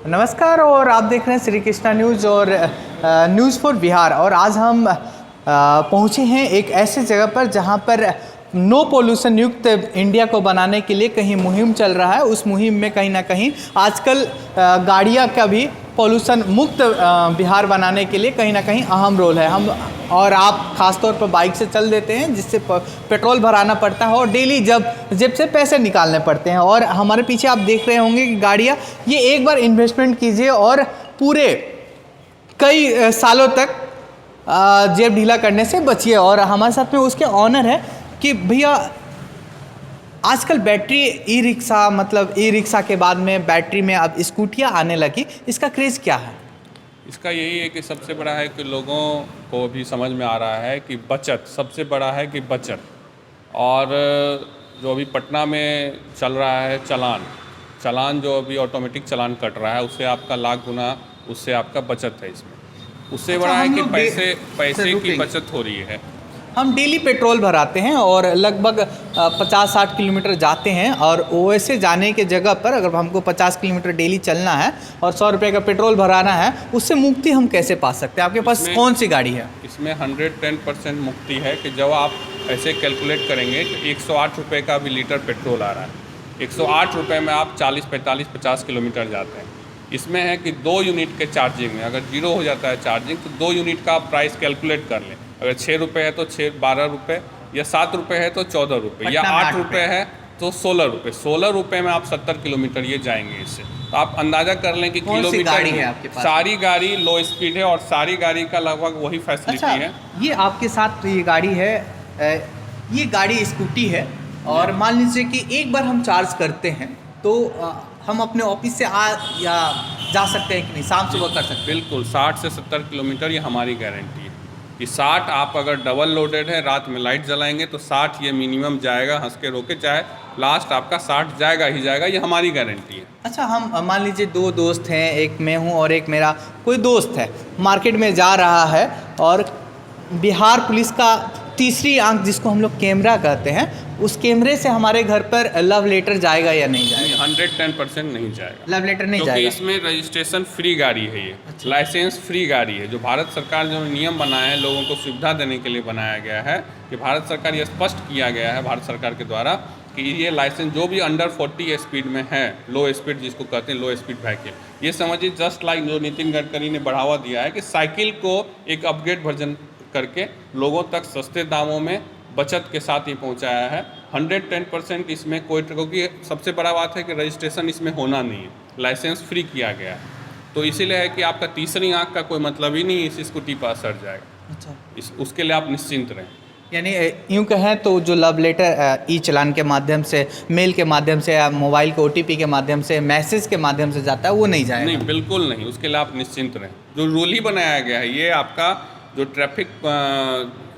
नमस्कार और आप देख रहे हैं श्री कृष्णा न्यूज़ और न्यूज़ फॉर बिहार। और आज हम पहुंचे हैं एक ऐसे जगह पर जहां पर नो पोल्यूशन युक्त इंडिया को बनाने के लिए कहीं मुहिम चल रहा है। उस मुहिम में कहीं ना कहीं आजकल गाड़ियां का भी पोल्यूशन मुक्त बिहार बनाने के लिए कहीं ना कहीं अहम रोल है। हम और आप ख़ासतौर पर बाइक से चल देते हैं जिससे पेट्रोल भराना पड़ता है और डेली जेब से पैसे निकालने पड़ते हैं। और हमारे पीछे आप देख रहे होंगे कि गाड़ियाँ, ये एक बार इन्वेस्टमेंट कीजिए और पूरे कई सालों तक जेब ढीला करने से बचिए। और हमारे साथ में उसके ऑनर है कि भैया आजकल बैटरी ई रिक्शा, मतलब ई रिक्शा के बाद में बैटरी में अब स्कूटियाँ आने लगी, इसका क्रेज़ क्या है? इसका यही है कि सबसे बड़ा है कि लोगों को भी समझ में आ रहा है कि बचत सबसे बड़ा है, कि बचत। और जो अभी पटना में चल रहा है चालान जो अभी ऑटोमेटिक चालान कट रहा है, उससे आपका लाख गुना उससे आपका बचत है। इसमें उससे बड़ा है कि पैसे की बचत हो रही है। हम डेली पेट्रोल भराते हैं और लगभग 50-60 किलोमीटर जाते हैं, और वैसे जाने के जगह पर अगर हमको 50 किलोमीटर डेली चलना है और 100 रुपये का पेट्रोल भराना है, उससे मुक्ति हम कैसे पा सकते हैं? आपके पास कौन सी गाड़ी है? इसमें 110% मुक्ति है कि जब आप ऐसे कैलकुलेट करेंगे तो 108 रुपये का भी लीटर पेट्रोल आ रहा है। 108 रुपये में आप 40, 45, 50 किलोमीटर जाते हैं। इसमें है कि 2 यूनिट के चार्जिंग में अगर 0 हो जाता है चार्जिंग, तो 2 यूनिट का आप प्राइस कैलकुलेट कर लें। अगर 6 रुपये है तो 12 रुपये, या 7 रुपये है तो 14 रुपये, या 8 रुपये है तो 16 रुपये। 16 रुपये में आप 70 किलोमीटर ये जाएंगे। इससे तो आप अंदाज़ा कर लें कि किलोमीटर गाड़ी है आपके पास? सारी गाड़ी लो स्पीड है और सारी गाड़ी का लगभग वही फैसिलिटी है। ये आपके साथ ये गाड़ी है, ये गाड़ी स्कूटी है, और मान लीजिए कि एक बार हम चार्ज करते हैं तो हम अपने ऑफिस से या जा सकते हैं कि नहीं, शाम सुबह कर सकते हैं? बिल्कुल, 60 से 70 किलोमीटर ये हमारी गारंटी है कि 60 आप अगर डबल लोडेड है, रात में लाइट जलाएंगे तो 60 ये मिनिमम जाएगा, हंस के रोके, चाहे लास्ट आपका 60 जाएगा ही जाएगा, ये हमारी गारंटी है। अच्छा, हम मान लीजिए 2 दोस्त हैं, एक मैं हूँ और एक मेरा कोई दोस्त है, मार्केट में जा रहा है और बिहार पुलिस का तीसरी आंख जिसको हम लोग कैमरा कहते हैं, उस कैमरे से हमारे घर पर लव लेटर जाएगा या नहीं जाएगा? 110% नहीं जाएगा। लव लेटर नहीं जाएगा, जाएगा, क्योंकि इसमें रजिस्ट्रेशन फ्री गाड़ी है। ये लाइसेंस फ्री गाड़ी है। जो भारत सरकार जो नियम बनाया है, लोगों को सुविधा देने के लिए बनाया गया है, कि भारत सरकार ये स्पष्ट किया गया है भारत सरकार के द्वारा कि ये लाइसेंस जो भी अंडर 40 स्पीड में है, लो स्पीड जिसको कहते हैं, लो स्पीड व्हीकल, ये समझिए जस्ट लाइक जो नितिन गडकरी ने बढ़ावा दिया है कि साइकिल को एक अपग्रेड वर्जन करके लोगों तक सस्ते दामों में बचत के साथ ही पहुंचाया है। 110% इसमें कोई, क्योंकि सबसे बड़ा बात है कि रजिस्ट्रेशन इसमें होना नहीं है, लाइसेंस फ्री किया गया है। तो इसीलिए है कि आपका तीसरी आंख का कोई मतलब ही नहीं इस स्कूटी पर असर जाएगा। अच्छा, उसके लिए आप निश्चिंत रहें। यानी यूँ कहें तो जो लव लेटर ई चालान के माध्यम से, मेल के माध्यम से या मोबाइल के OTP के माध्यम से, मैसेज के माध्यम से जाता है, वो नहीं जाएगा? नहीं, बिल्कुल नहीं, उसके लिए आप निश्चिंत रहें। जो रूल ही बनाया गया है, ये आपका जो ट्रैफिक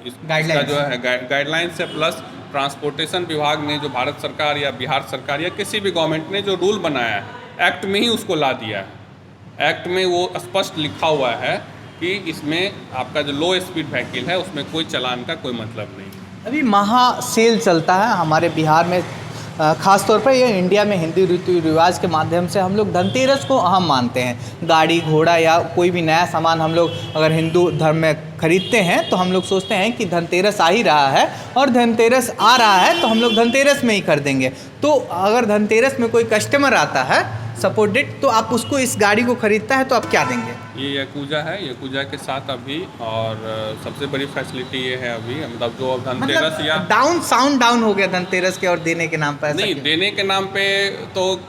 इसका जो है गाइडलाइंस है, प्लस ट्रांसपोर्टेशन विभाग ने, जो भारत सरकार या बिहार सरकार या किसी भी गवर्नमेंट ने जो रूल बनाया है, एक्ट में ही उसको ला दिया है। एक्ट में वो स्पष्ट लिखा हुआ है कि इसमें आपका जो लो स्पीड व्हीकल है उसमें कोई चालान का कोई मतलब नहीं। अभी महा सेल चलता है हमारे बिहार में, ख़ास तौर पर ये इंडिया में हिंदू रीति रिवाज के माध्यम से हम लोग धनतेरस को अहम मानते हैं। गाड़ी घोड़ा या कोई भी नया सामान हम लोग अगर हिंदू धर्म में खरीदते हैं तो हम लोग सोचते हैं कि धनतेरस आ ही रहा है, और धनतेरस आ रहा है तो हम लोग धनतेरस में ही खरीदेंगे। तो अगर धनतेरस में कोई कस्टमर आता है सपोर्टेड, तो आप उसको इस गाड़ी को खरीदता है तो आप क्या देंगे? ये याकूजा है, याकूजा के साथ अभी, और सबसे बड़ी फैसिलिटी ये है अभी, मतलब जो धनतेरस मतलब या साउंड डाउन हो गया धनतेरस के और देने के नाम पर? नहीं, देने के नाम पे तो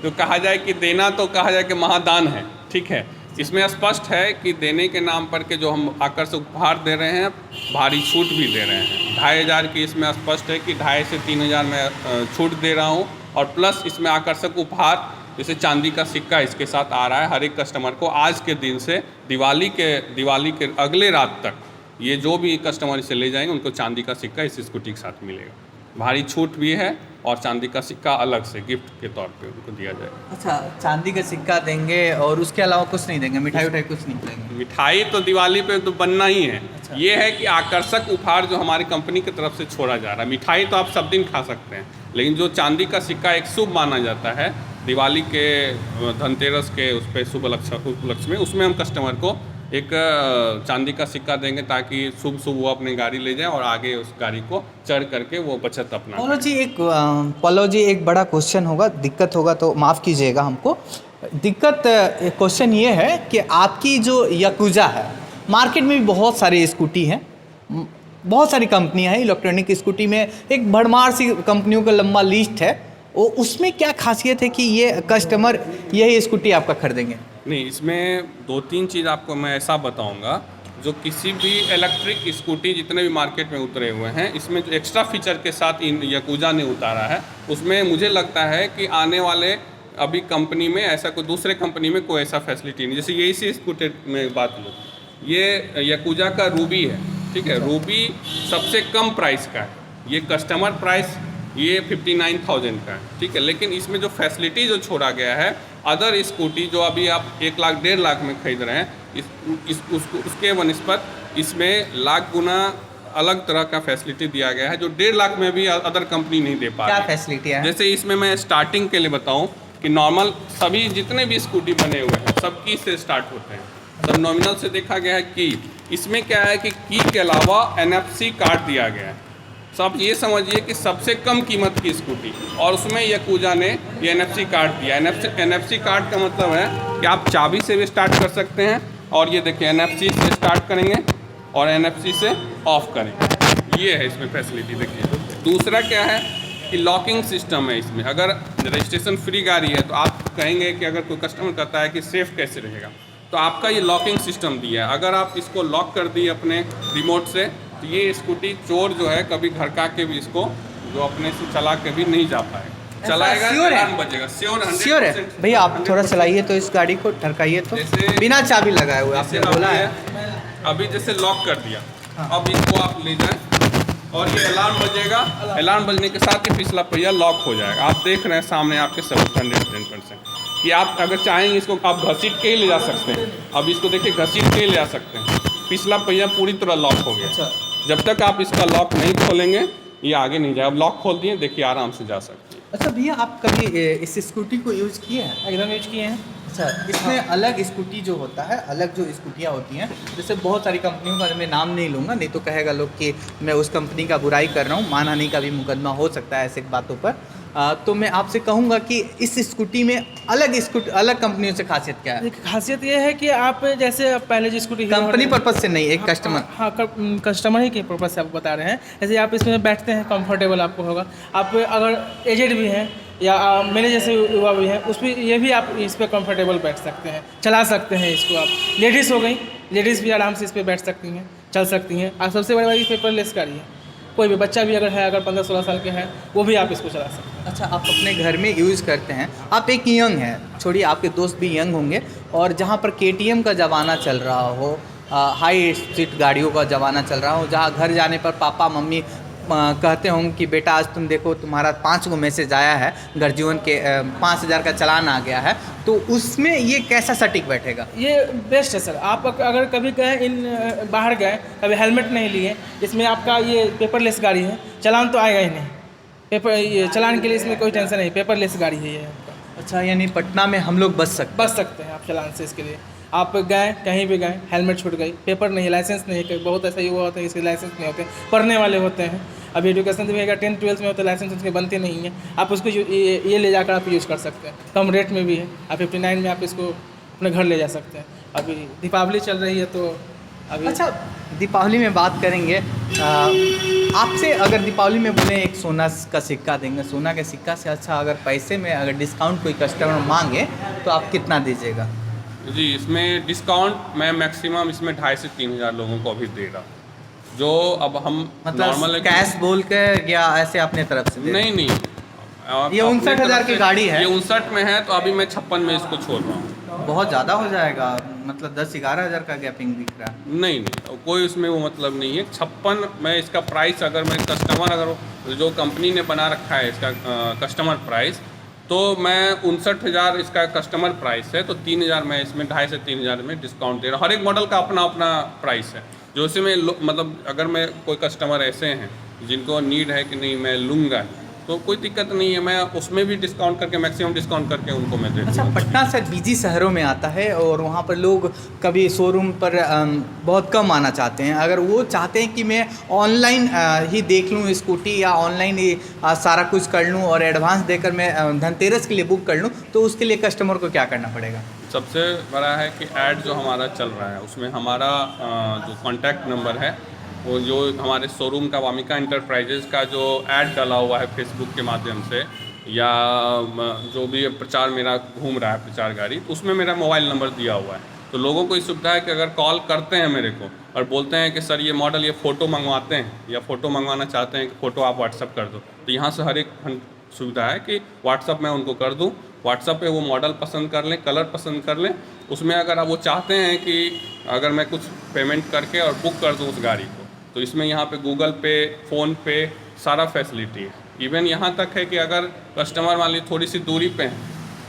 जो कहा जाए कि देना, तो कहा जाए कि महादान है, ठीक है। इसमें स्पष्ट है कि देने के नाम पर के जो हम आकर्षक उपहार दे रहे हैं, भारी छूट भी दे रहे हैं। 2500 की इसमें स्पष्ट है कि 2500 से 3000 में छूट दे रहा हूँ, और प्लस इसमें आकर्षक उपहार जैसे चांदी का सिक्का इसके साथ आ रहा है। हर एक कस्टमर को आज के दिन से दिवाली के अगले रात तक, ये जो भी कस्टमर इसे ले जाएंगे उनको चांदी का सिक्का इस स्कूटी के साथ मिलेगा। भारी छूट भी है, और चांदी का सिक्का अलग से गिफ्ट के तौर पे उनको दिया जाएगा। अच्छा, चांदी का सिक्का देंगे और उसके अलावा कुछ नहीं देंगे? मिठाई उठाई कुछ नहीं देंगे? मिठाई तो दिवाली पे तो बनना ही है। अच्छा। ये है कि आकर्षक उपहार जो हमारी कंपनी की तरफ से छोड़ा जा रहा है। मिठाई तो आप सब दिन खा सकते हैं, लेकिन जो चांदी का सिक्का एक शुभ माना जाता है, दिवाली के धनतेरस के उस पर शुभ उपलक्ष्य में उसमें हम कस्टमर को एक चांदी का सिक्का देंगे ताकि शुभ शुभ वो अपनी गाड़ी ले जाए और आगे उस गाड़ी को चढ़ करके वो बचत अपना पलो जी एक बड़ा क्वेश्चन होगा, दिक्कत होगा तो माफ़ कीजिएगा हमको। दिक्कत क्वेश्चन ये है कि आपकी जो याकुजा है, मार्केट में भी बहुत सारी स्कूटी हैं, बहुत सारी कंपनियां हैं इलेक्ट्रॉनिक स्कूटी में, एक भरमार सी कंपनियों का लंबा लिस्ट है। वो उसमें क्या खासियत है कि ये कस्टमर यही स्कूटी आपका खरीदेंगे? नहीं, इसमें 2-3 चीज़ आपको मैं ऐसा बताऊंगा जो किसी भी इलेक्ट्रिक स्कूटी जितने भी मार्केट में उतरे हुए हैं, इसमें जो एक्स्ट्रा फीचर के साथ इन याकुजा ने उतारा है, उसमें मुझे लगता है कि आने वाले अभी कंपनी में ऐसा कोई दूसरे कंपनी में कोई ऐसा फैसिलिटी नहीं। जैसे ये इसी स्कूटर में बात लो, ये याकुजा का रूबी है, ठीक है, रूबी सबसे कम प्राइस का है, ये कस्टमर प्राइस ये 59,000 का है, ठीक है। लेकिन इसमें जो फैसिलिटी जो छोड़ा गया है, अदर स्कूटी जो अभी आप 1 लाख 1.5 लाख में खरीद रहे हैं, उसके बनस्पत इसमें लाख गुना अलग तरह का फैसिलिटी दिया गया है जो 1.5 लाख में भी अदर कंपनी नहीं दे पा रही। क्या फैसिलिटी है? जैसे इसमें मैं स्टार्टिंग के लिए बताऊं कि नॉर्मल सभी जितने भी स्कूटी बने हुए हैं सब की से स्टार्ट होते हैं, सब नॉमिनल से देखा गया है की। इसमें क्या है कि की के अलावा NFC कार्ड दिया गया है। सब ये समझिए कि सबसे कम कीमत की स्कूटी, और उसमें याकुजा ने ये NFC कार्ड दिया। NFC कार्ड का मतलब है कि आप चाबी से भी स्टार्ट कर सकते हैं, और ये देखिए NFC से स्टार्ट करेंगे और NFC से ऑफ करेंगे, ये है इसमें फैसिलिटी। देखिए दूसरा क्या है कि लॉकिंग सिस्टम है इसमें। अगर रजिस्ट्रेशन फ्री गाड़ी है तो आप कहेंगे कि अगर कोई कस्टमर कहता है कि सेफ कैसे रहेगा, तो आपका ये लॉकिंग सिस्टम दिया है। अगर आप इसको लॉक कर दिए अपने रिमोट से, तो ये स्कूटी चोर जो है कभी घर का के भी इसको जो अपने से चला के भी नहीं जा पाएगा, चलाएगा अलार्म बजेगा। श्योर है भैया, आप थोड़ा चलाइए तो इस गाड़ी को ठरकाइए तो बिना चाबी लगाए हुए आपने बोला है। अभी जैसे लॉक कर दिया, अब इसको आप ले जाएं और ये अलार्म बजेगा, अलार्म बजने के साथ ही पिछला पहिया लॉक हो जाएगा। आप देख रहे हैं सामने आपके सबूत 110% कि आप अगर चाहेंगे इसको आप घसीट के ही ले जा सकते हैं। अब इसको देखिए घसीट के ही ले जा सकते हैं, पिछला पहिया पूरी तरह लॉक हो गया। अच्छा। जब तक आप इसका लॉक नहीं खोलेंगे ये आगे नहीं जाए। अब लॉक खोल दिए, देखिए आराम से जा सकते हैं। अच्छा भैया, आप कभी इस स्कूटी को यूज़ किए हैं? एकदम यूज किए हैं। अच्छा, इसमें अलग स्कूटी जो होता है, अलग जो स्कूटियाँ होती हैं, जैसे बहुत सारी कंपनियों का मैं नाम नहीं लूँगा, नहीं तो कहेगा लोग कि मैं उस कंपनी का बुराई कर रहा हूँ, मानहानि का भी मुकदमा हो सकता है ऐसे बातों पर। तो मैं आपसे कहूँगा कि इस स्कूटी में अलग कंपनियों से खासियत क्या है? एक खासियत ये है कि आप जैसे पहले जो स्कूटी कंपनी पर्पज से नहीं, एक कस्टमर। हाँ, कस्टमर ही के पर्पज से आपको बता रहे हैं। जैसे आप इसमें बैठते हैं, कंफर्टेबल आपको होगा। आप अगर एजेड भी हैं या मेरे जैसे युवा भी हैं, उस पर ये भी आप इस पर कंफर्टेबल बैठ सकते हैं, चला सकते हैं इसको। आप लेडीज़ हो गई, लेडीज़ भी आराम से इस पर बैठ सकती हैं, चल सकती हैं। और सबसे बड़ी बात ये पेपरलेस गाड़ी है, कोई भी बच्चा भी अगर है, अगर 15-16 साल के हैं, वो भी आप इसको चला सकते हैं। अच्छा, आप अपने घर में यूज़ करते हैं, आप एक यंग हैं, छोड़िए आपके दोस्त भी यंग होंगे, और जहाँ पर KTM का ज़माना चल रहा हो, हाई स्पीड गाड़ियों का ज़माना चल रहा हो, जहाँ घर जाने पर पापा मम्मी कहते होंगे कि बेटा आज तुम देखो तुम्हारा 5 को मैसेज आया है, गर्जीवन के 5,000 का चालान आ गया है, तो उसमें ये कैसा सटीक बैठेगा? ये बेस्ट है सर। आप अगर कभी गए बाहर गए, कभी हेलमेट नहीं लिए, इसमें आपका ये पेपरलेस गाड़ी है, चालान तो आएगा ही नहीं। ये चालान के लिए इसमें कोई टेंशन नहीं, पेपरलेस गाड़ी है ये आपका। अच्छा, यानी पटना में हम लोग बच सकते हैं आप चालान से। इसके लिए आप गए, कहीं भी गए, हेलमेट छूट गई, पेपर नहीं, लाइसेंस नहीं है, बहुत ऐसा युवा होता है इसके लाइसेंस नहीं होते, पढ़ने वाले होते हैं, अभी एजुकेशन भी अगर 10-12 में होता है, लाइसेंस उसके बनते नहीं हैं, आप उसको ये ले जाकर आप यूज़ कर सकते हैं। कम रेट में भी है, आप 59 में आप इसको अपने घर ले जा सकते हैं। अभी दीपावली चल रही है तो अभी। अच्छा, दीपावली में बात करेंगे, आपसे अगर दीपावली में बोले एक सोना का सिक्का देंगे, सोना के सिक्का से अच्छा अगर पैसे में अगर डिस्काउंट कोई कस्टमर मांगे तो आप कितना दीजिएगा? जी, इसमें डिस्काउंट मैं मैक्सिमम इसमें 2,500 से 3,000 लोगों को अभी दे रहा हूँ। जो अब हम मतलब कैश बोल के या ऐसे अपने तरफ से? नहीं, ये 59,000 की गाड़ी है, ये 59 में है, तो अभी मैं 56 में इसको छोड़ रहा हूँ। बहुत ज़्यादा हो जाएगा, मतलब 10-11 हज़ार का गैपिंग दिख रहा है। नहीं, कोई उसमें वो मतलब नहीं है। 56 में इसका प्राइस, अगर मैं कस्टमर, अगर जो कंपनी ने बना रखा है इसका कस्टमर प्राइस, तो मैं 59,000 इसका कस्टमर प्राइस है, तो 3,000 मैं इसमें 2,500 से 3,000 में डिस्काउंट दे रहा हूँ। हर एक मॉडल का अपना अपना प्राइस है, जो इसमें मतलब अगर मैं कोई कस्टमर ऐसे हैं जिनको नीड है कि नहीं मैं लूँगा, तो कोई दिक्कत नहीं है, मैं उसमें भी डिस्काउंट करके, मैक्सिमम डिस्काउंट करके उनको मैं देता अच्छा, हूँ। पटना सर बिजी शहरों में आता है और वहाँ पर लोग कभी शोरूम पर बहुत कम आना चाहते हैं। अगर वो चाहते हैं कि मैं ऑनलाइन ही देख लूँ स्कूटी या ऑनलाइन ही सारा कुछ कर लूँ और एडवांस देकर मैं धनतेरस के लिए बुक कर लूँ, तो उसके लिए कस्टमर को क्या करना पड़ेगा? सबसे बड़ा है कि ऐड जो हमारा चल रहा है उसमें हमारा जो कॉन्टैक्ट नंबर है, वो जो हमारे शोरूम का वामिका इंटरप्राइजेज़ का जो ऐड डाला हुआ है फेसबुक के माध्यम से, या जो भी प्रचार मेरा घूम रहा है प्रचार गाड़ी, तो उसमें मेरा मोबाइल नंबर दिया हुआ है। तो लोगों को ये सुविधा है कि अगर कॉल करते हैं मेरे को और बोलते हैं कि सर ये मॉडल, ये फ़ोटो मंगवाते हैं या फ़ोटो मंगवाना चाहते हैं कि फ़ोटो आप व्हाट्सअप कर दो, तो यहाँ से हर एक सुविधा है कि व्हाट्सअप मैं उनको कर दूँ। व्हाट्सअप पे वो मॉडल पसंद कर लें, कलर पसंद कर लें। उसमें अगर आप वो चाहते हैं कि अगर मैं कुछ पेमेंट करके और बुक कर दूँ उस गाड़ी को, तो इसमें यहाँ पे गूगल पे, फ़ोन पे सारा फैसिलिटी है। इवन यहाँ तक है कि अगर कस्टमर मान लीजिए थोड़ी सी दूरी पे हैं,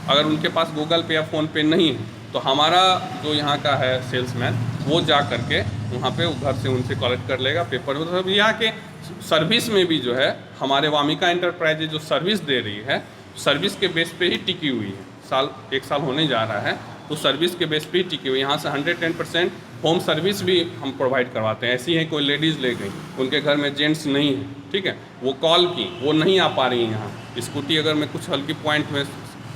अगर उनके पास गूगल पे या फ़ोन पे नहीं है, तो हमारा जो यहाँ का है सेल्समैन, वो जा करके वहाँ पे वो घर से उनसे कलेक्ट कर लेगा पेपर। मतलब यहाँ के सर्विस में भी जो है हमारे वामिका एंटरप्राइजेज जो सर्विस दे रही है, सर्विस के बेस पे ही टिकी हुई है। एक साल होने जा रहा है, तो सर्विस के बेस पे ही टिकी हुई है। यहाँ से 110% होम सर्विस भी हम प्रोवाइड करवाते हैं। ऐसी है कोई लेडीज़ ले गई, उनके घर में जेंट्स नहीं है, ठीक है, वो कॉल की, वो नहीं आ पा रही है यहाँ, स्कूटी अगर में कुछ हल्की पॉइंट में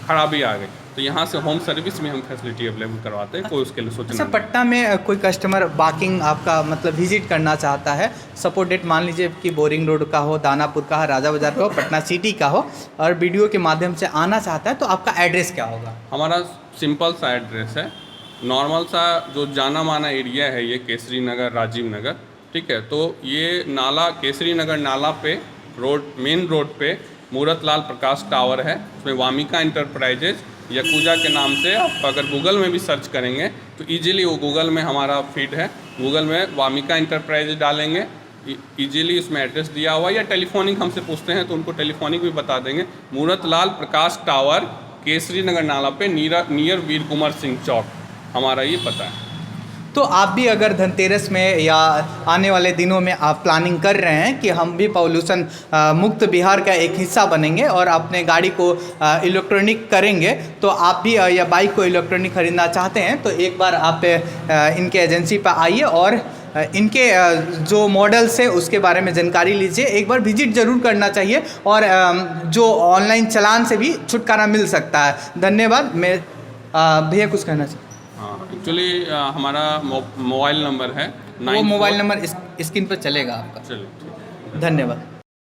खराबी आ गई, तो यहाँ से होम सर्विस में हम फैसिलिटी अवेलेबल करवाते हैं। कोई उसके लिए सोचना अच्छा, नहीं। पटना में कोई कस्टमर बाकिंग आपका मतलब विजिट करना चाहता है, सपोर्ट डेट मान लीजिए कि बोरिंग रोड का हो, दानापुर का हो, राजा बाजार का हो, पटना सिटी का हो, और वीडियो के माध्यम से आना चाहता है, तो आपका एड्रेस क्या होगा? हमारा सिंपल सा एड्रेस है, नॉर्मल सा जो जाना माना एरिया है, ये केसरी नगर, राजीव नगर, ठीक है। तो ये नाला, केसरी नगर नाला पे रोड, मेन रोड पे मूरतलाल प्रकाश टावर है, उसमें वामिका इंटरप्राइजेज यकूजा के नाम से आप अगर गूगल में भी सर्च करेंगे तो इजीली वो गूगल में हमारा फीड है, गूगल में वामिका इंटरप्राइजेज डालेंगे, इजीली उसमें एड्रेस दिया हुआ, या टेलीफोनिक हमसे पूछते हैं तो उनको टेलीफोनिक भी बता देंगे। मूरतलाल प्रकाश टावर, केसरी नगर नाला पे, नियर वीर कुंवर सिंह चौक, हमारा ये पता है। तो आप भी अगर धनतेरस में या आने वाले दिनों में आप प्लानिंग कर रहे हैं कि हम भी पॉल्यूशन मुक्त बिहार का एक हिस्सा बनेंगे और अपने गाड़ी को इलेक्ट्रॉनिक करेंगे, तो आप भी या बाइक को इलेक्ट्रॉनिक खरीदना चाहते हैं, तो एक बार आप इनके एजेंसी पर आइए और इनके जो मॉडल्स है उसके बारे में जानकारी लीजिए। एक बार विजिट ज़रूर करना चाहिए और जो ऑनलाइन चालान से भी छुटकारा मिल सकता है। धन्यवाद। मैं भैया कुछ कहना चाहिए? हाँ, एक्चुअली हमारा मोबाइल नंबर है वो मोबाइल नंबर स्क्रीन पर चलेगा आपका। चलिए, धन्यवाद।